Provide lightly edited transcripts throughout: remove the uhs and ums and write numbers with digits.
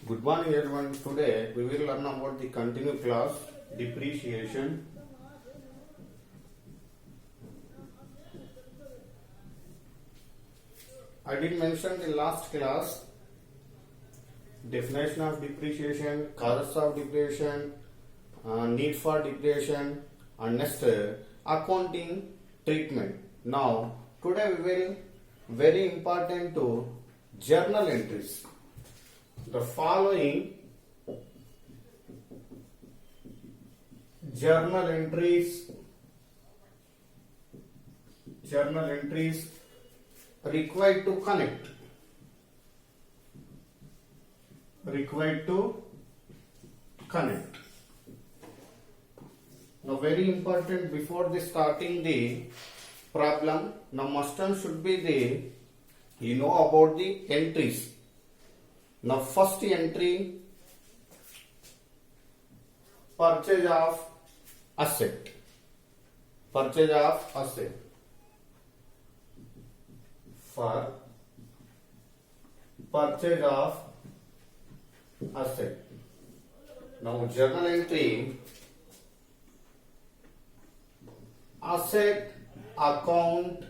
Good morning everyone. Today we will learn about the continued class depreciation. I did mention the last class definition of depreciation, causes of depreciation, need for depreciation, and next accounting treatment. Now today we will very important to journal entries. The following journal entries required to connect. Now very important, before the starting the problem, now must and should be the about the entries. Now first entry, purchase of asset. For purchase of asset. Now journal entry, asset account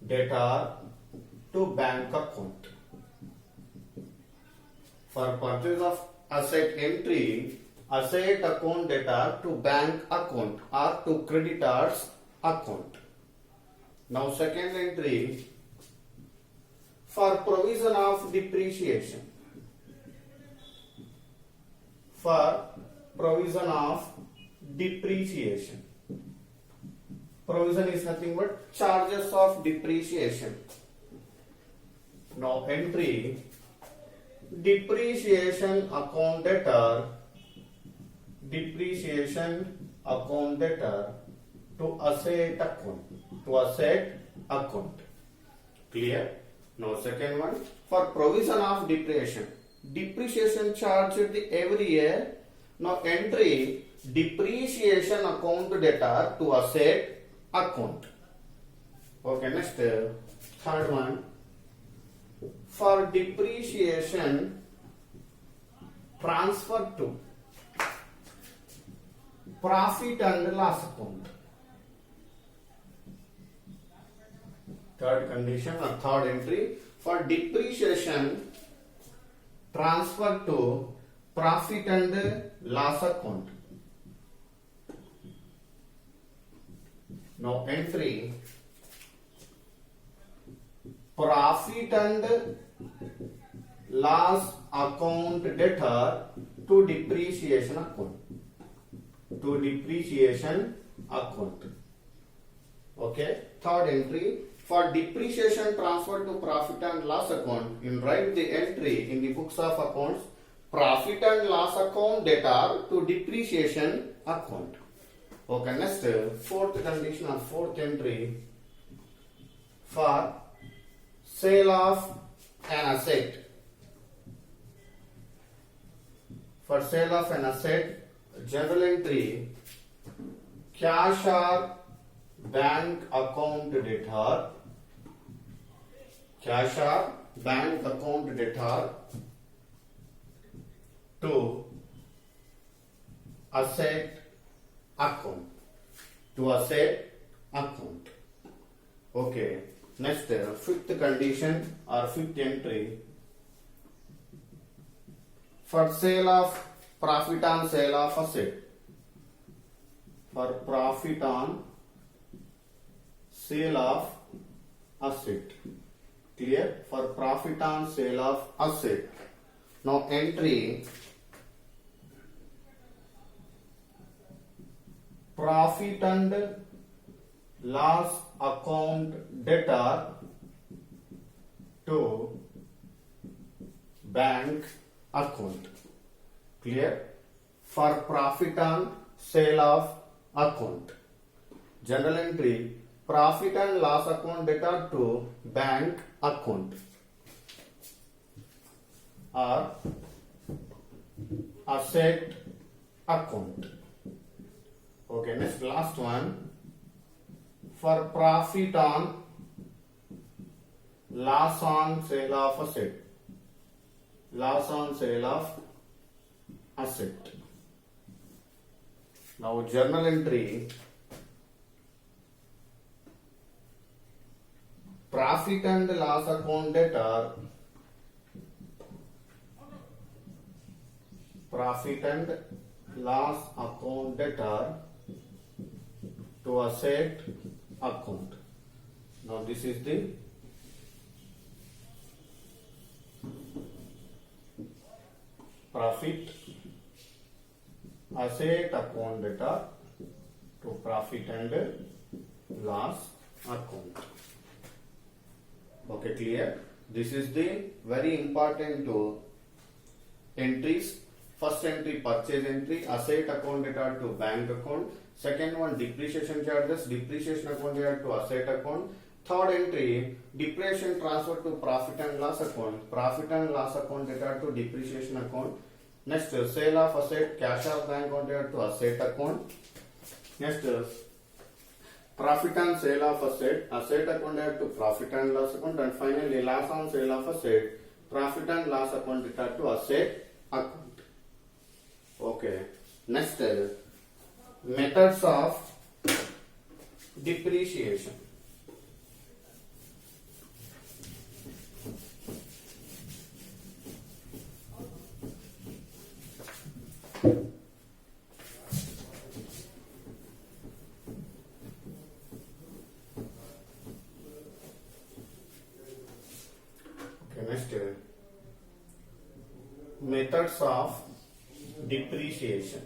debtor to bank account. For purchase of asset entry, asset account debtor to bank account or to creditors account. Now second entry, for provision of depreciation. Provision is nothing but charges of depreciation. Now entry, depreciation account debtor to asset account. Clear? Now second one, for provision of depreciation charged every year. Now entry, depreciation account debtor to asset account. Okay, next third one, for depreciation transfer to profit and loss account. Third condition or third entry, for depreciation transfer to profit and loss account. Now entry, profit and loss account debtor to depreciation account. Okay, third entry, for depreciation transfer to profit and loss account, you write the entry in the books of accounts, profit and loss account debtor to depreciation account. Okay, next fourth condition or fourth entry, for sale of an asset. For sale of an asset, journal entry, cash or bank account debtor. Cash or bank account debtor to asset account. Okay. Next, fifth condition or fifth entry, for sale of profit on sale of asset. For profit on sale of asset. Clear? For profit on sale of asset. Now entry, profit and loss account debtor to bank account. Clear? For profit on sale of account. Journal entry, profit and loss account debtor to bank account or asset account. Okay, next last one, for profit on loss on sale of asset. loss on sale of asset. Now journal entry, profit and loss account debtor, profit and loss account debtor to asset account. Now this is the profit asset account debtor to profit and loss account. Okay, clear? This is the very important entries. First entry, purchase entry, asset account debtor to bank account. Second one, depreciation charges, depreciation account debtor to asset account. Third entry, depreciation transfer to profit and loss account, profit and loss account debtor to depreciation account. Next, sale of asset, cash of bank account debtor to asset account. Next, profit and sale of asset, asset account debtor to profit and loss account. And finally, loss on sale of asset, profit and loss account debtor to asset account. Okay. Next, methods of depreciation. Next, methods of depreciation.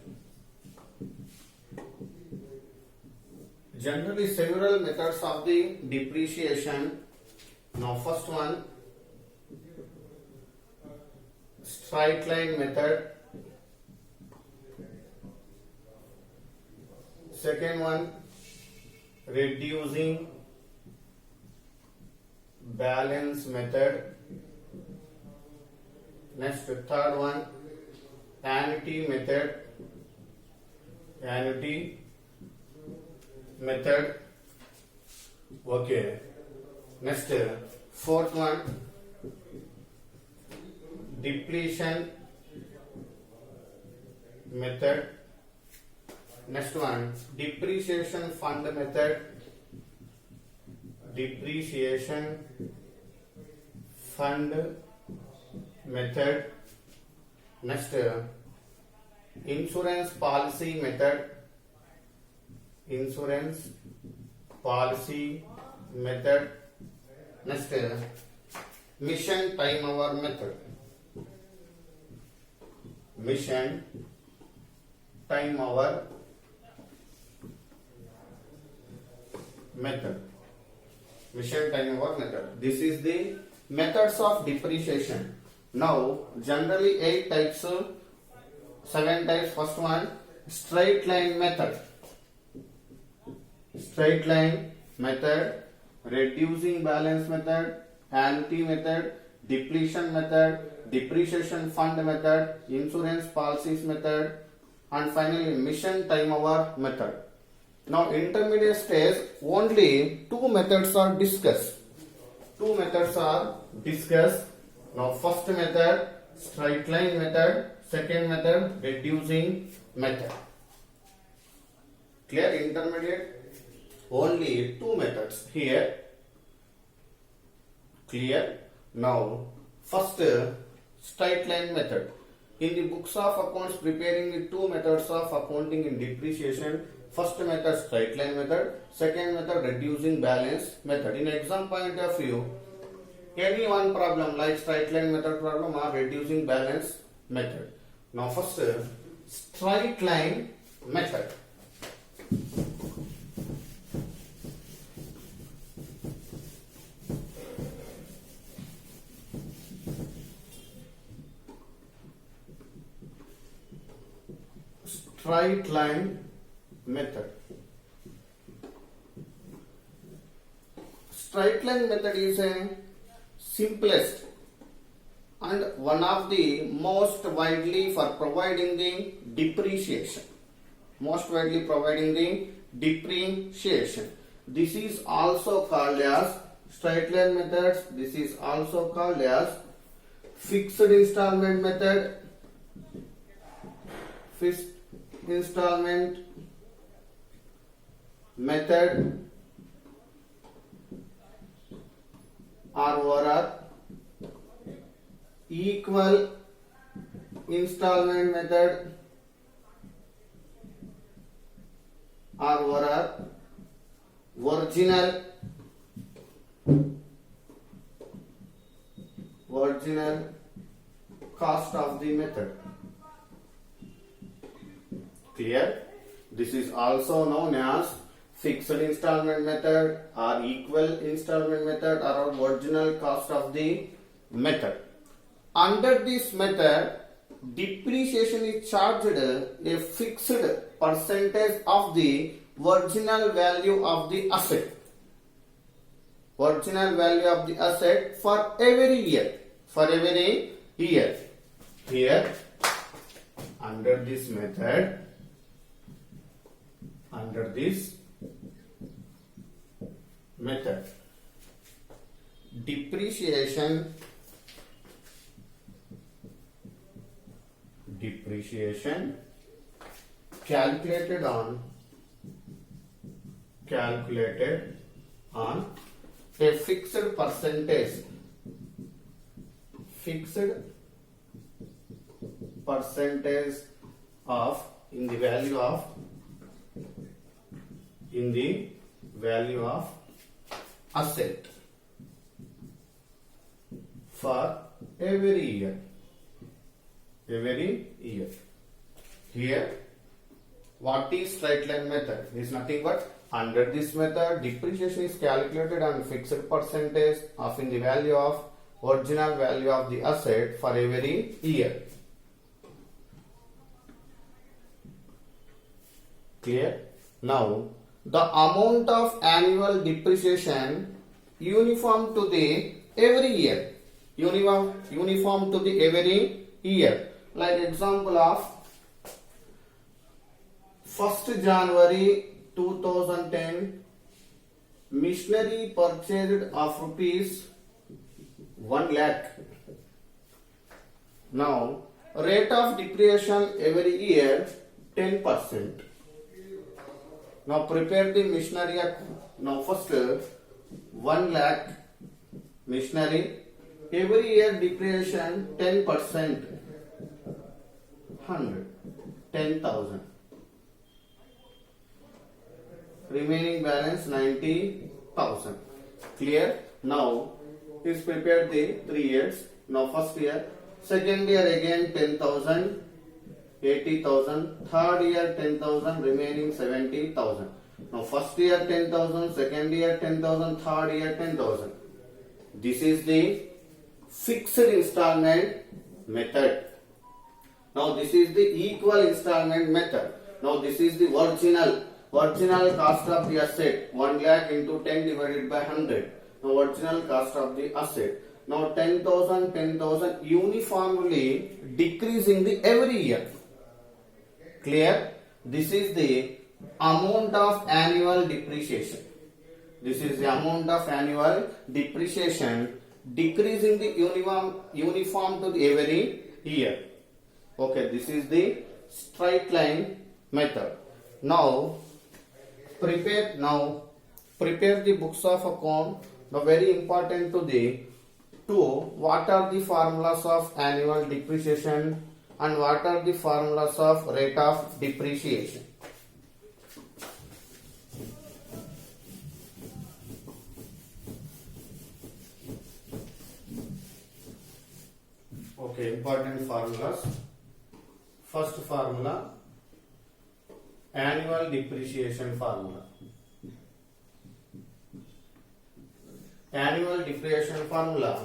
Generally, several methods of the depreciation. Now, first one, straight line method. Second one, reducing balance method. Next, third one, annuity method. Annuity method. Okay. Next, fourth one, depletion method. Next one, depreciation fund method. Depreciation fund method. Next, insurance policy method. Insurance policy method. Next, mission time hour method. Mission time hour method. Mission time hour method. This is the methods of depreciation. Now, generally 8 types, 7 types. First one, straight line method. Straight line method, reducing balance method, annuity method, depletion method, depreciation fund method, insurance policies method, and finally mission time hour method. Now, intermediate stage, only 2 methods are discussed. 2 methods are discussed. Now, first method, straight line method. Second method, reducing method. Clear? Intermediate, only 2 methods here. Clear? Now, first, straight line method. In the books of accounts preparing the 2 methods of accounting in depreciation, first method, straight line method. Second method, reducing balance method. In exam point of view, any one problem like straight line method problem or reducing balance method. Now, first, straight line method. Straight line method. Straight line method is a simplest and one of the most widely for providing the depreciation. Most widely providing the depreciation. This is also called as straight line methods. This is also called as fixed installment method, fixed installment method or overall equal installment method or overall original cost of the method. Clear? This is also known as fixed installment method or equal installment method or original cost of the method. Under this method, depreciation is charged a fixed percentage of the original value of the asset. Original value of the asset for every year. For every year. Here, under this method, depreciation calculated on a fixed percentage of in the value of asset for every year. Here, what is straight line method? It is nothing but under this method, depreciation is calculated on fixed percentage of in the value of original value of the asset for every year. Clear? Now, the amount of annual depreciation uniform to the every year. Uniform to the every year. Like example of 1st January 2010, machinery purchased of rupees 1 lakh. Now, rate of depreciation every year 10%. Now, prepare the machinery. Now, first 1 lakh machinery. Every year depreciation 10%. 100. 10,000. Remaining balance 90,000. Clear? Now, please prepare the 3 years. Now, first year. Second year again 10,000. 80,000. Third year 10,000. Remaining 70,000. Now, first year 10,000. Second year 10,000. Third year 10,000. This is the fixed installment method. Now, this is the equal installment method. Now, this is the original cost of the asset. 1 lakh into 10 divided by 100. Now, original cost of the asset. Now, 10,000 uniformly decreasing the every year. Clear? This is the amount of annual depreciation. This is the amount of annual depreciation decreasing the uniform to the every year. Okay, this is the straight line method. Now, prepare the books of account. Now, very important to what are the formulas of annual depreciation and what are the formulas of rate of depreciation. Okay, important formulas. First formula, annual depreciation formula. Annual depreciation formula.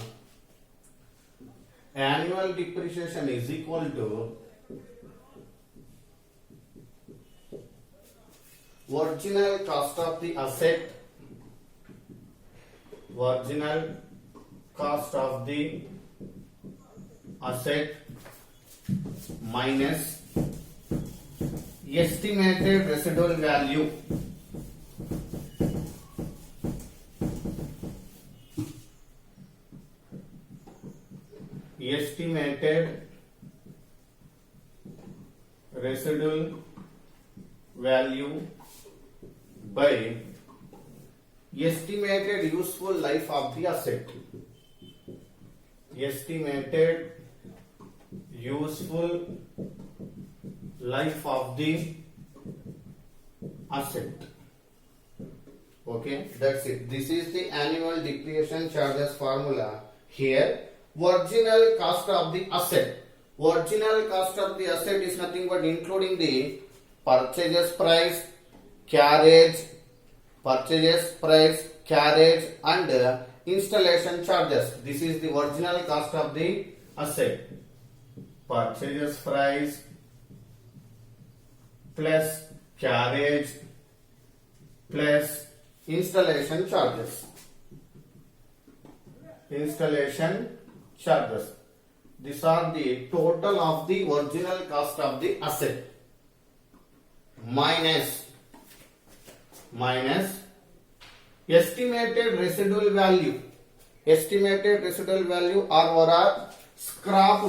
Annual depreciation is equal to original cost of the asset. Original cost of the asset minus estimated residual value. estimated residual value by estimated useful life of the asset. Estimated useful life of the asset. Okay, that's it. This is the annual depreciation charges formula. Here, original cost of the asset. Original cost of the asset is nothing but including the purchase price, carriage, and installation charges. This is the original cost of the asset. Purchase price plus carriage plus installation charges. These are the total of the original cost of the asset minus estimated residual value. Estimated residual value or overall scrap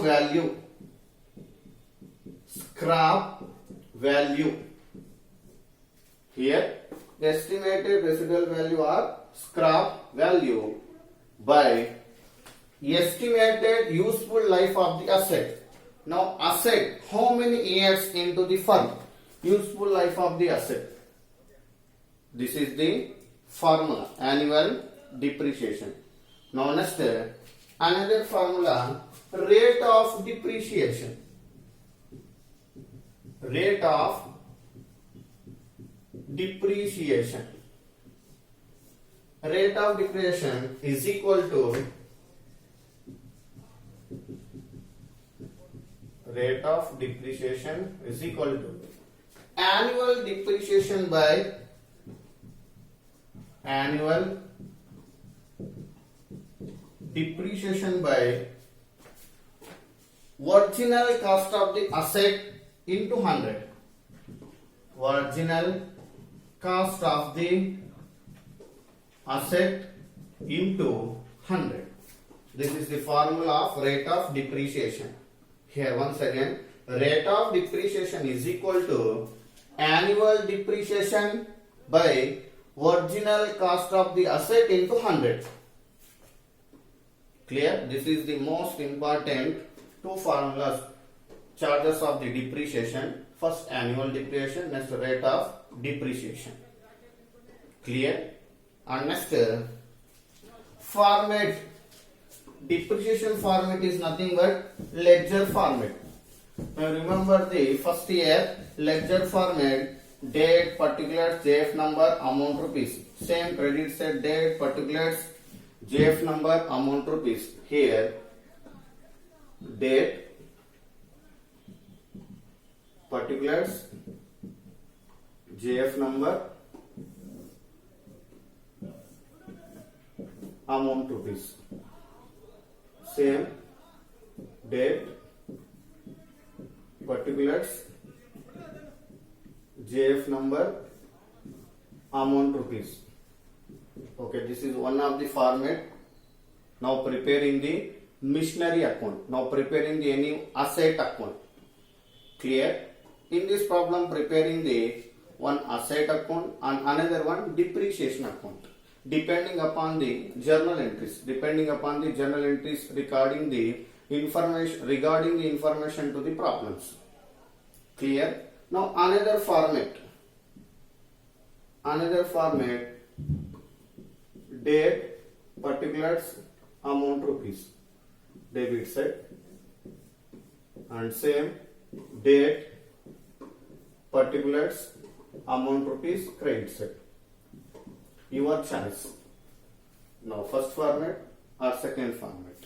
value. Here, estimated residual value or scrap value by estimated useful life of the asset. Now, asset, how many years into the firm? Useful life of the asset. This is the formula, annual depreciation. Now, next, another formula, rate of depreciation. Rate of depreciation. Rate of depreciation is equal to annual depreciation by original cost of the asset into 100. Original cost of the asset into 100. This is the formula of rate of depreciation. Here once again, rate of depreciation is equal to annual depreciation by original cost of the asset into 100. Clear? This is the most important two formulas, charges of the depreciation. First annual depreciation, next rate of depreciation. Clear? And next format. Depreciation format is nothing but ledger format. Now remember the first year ledger format, date, particulars, JF number, amount rupees. Same credit set, date, particulars, JF number, amount rupees. Here date, particulars, JF number, amount rupees. Same date, particulars, JF number, amount rupees. Okay, this is one of the format. Now preparing the machinery account. Now preparing the any asset account. Clear? In this problem, preparing the one asset account and another one depreciation account. Depending upon the journal entries. Regarding the information to the problems. Clear? Now another format, date, particulars, amount rupees, debit set, and same date, particulars, amount rupees, credit set. Your choice. Now first format or second format.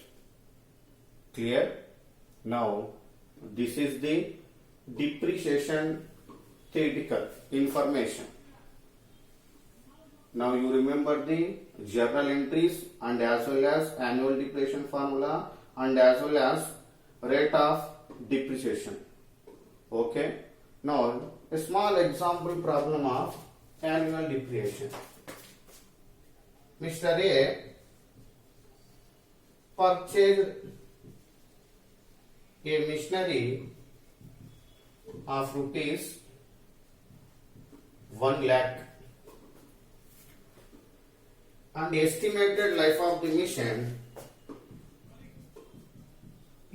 Clear? Now this is the depreciation theoretical information. Now you remember the journal entries and as well as annual depreciation formula and as well as rate of depreciation. Okay. Now a small example problem of annual depreciation. Mr. A purchased a machinery of rupees 1 lakh and estimated life of the machine,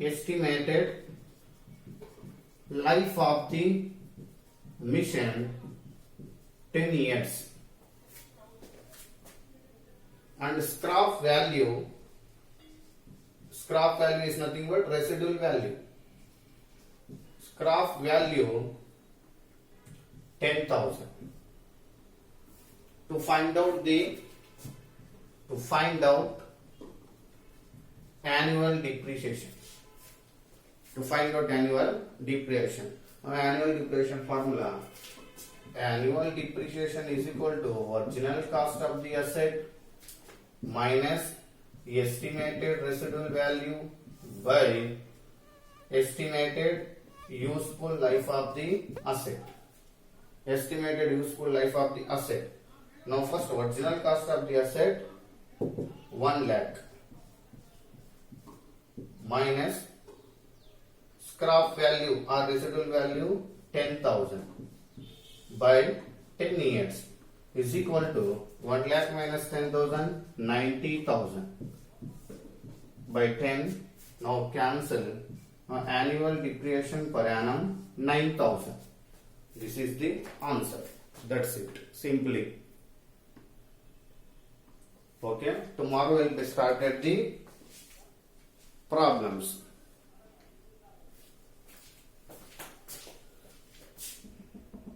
estimated life of the machine 10 years, and scrap value is nothing but residual value. Scrap value 10,000. To find out annual depreciation. Annual depreciation formula. Annual depreciation is equal to original cost of the asset minus estimated residual value by estimated useful life of the asset. Estimated useful life of the asset. Now first, original cost of the asset 1 lakh minus scrap value or residual value 10,000 by 10 years is equal to 1 lakh minus 10,000, 90,000 by 10. Now cancel. Now annual depreciation per annum 9,000. This is the answer. That's it. Simply. Okay. Tomorrow we'll be started the problems.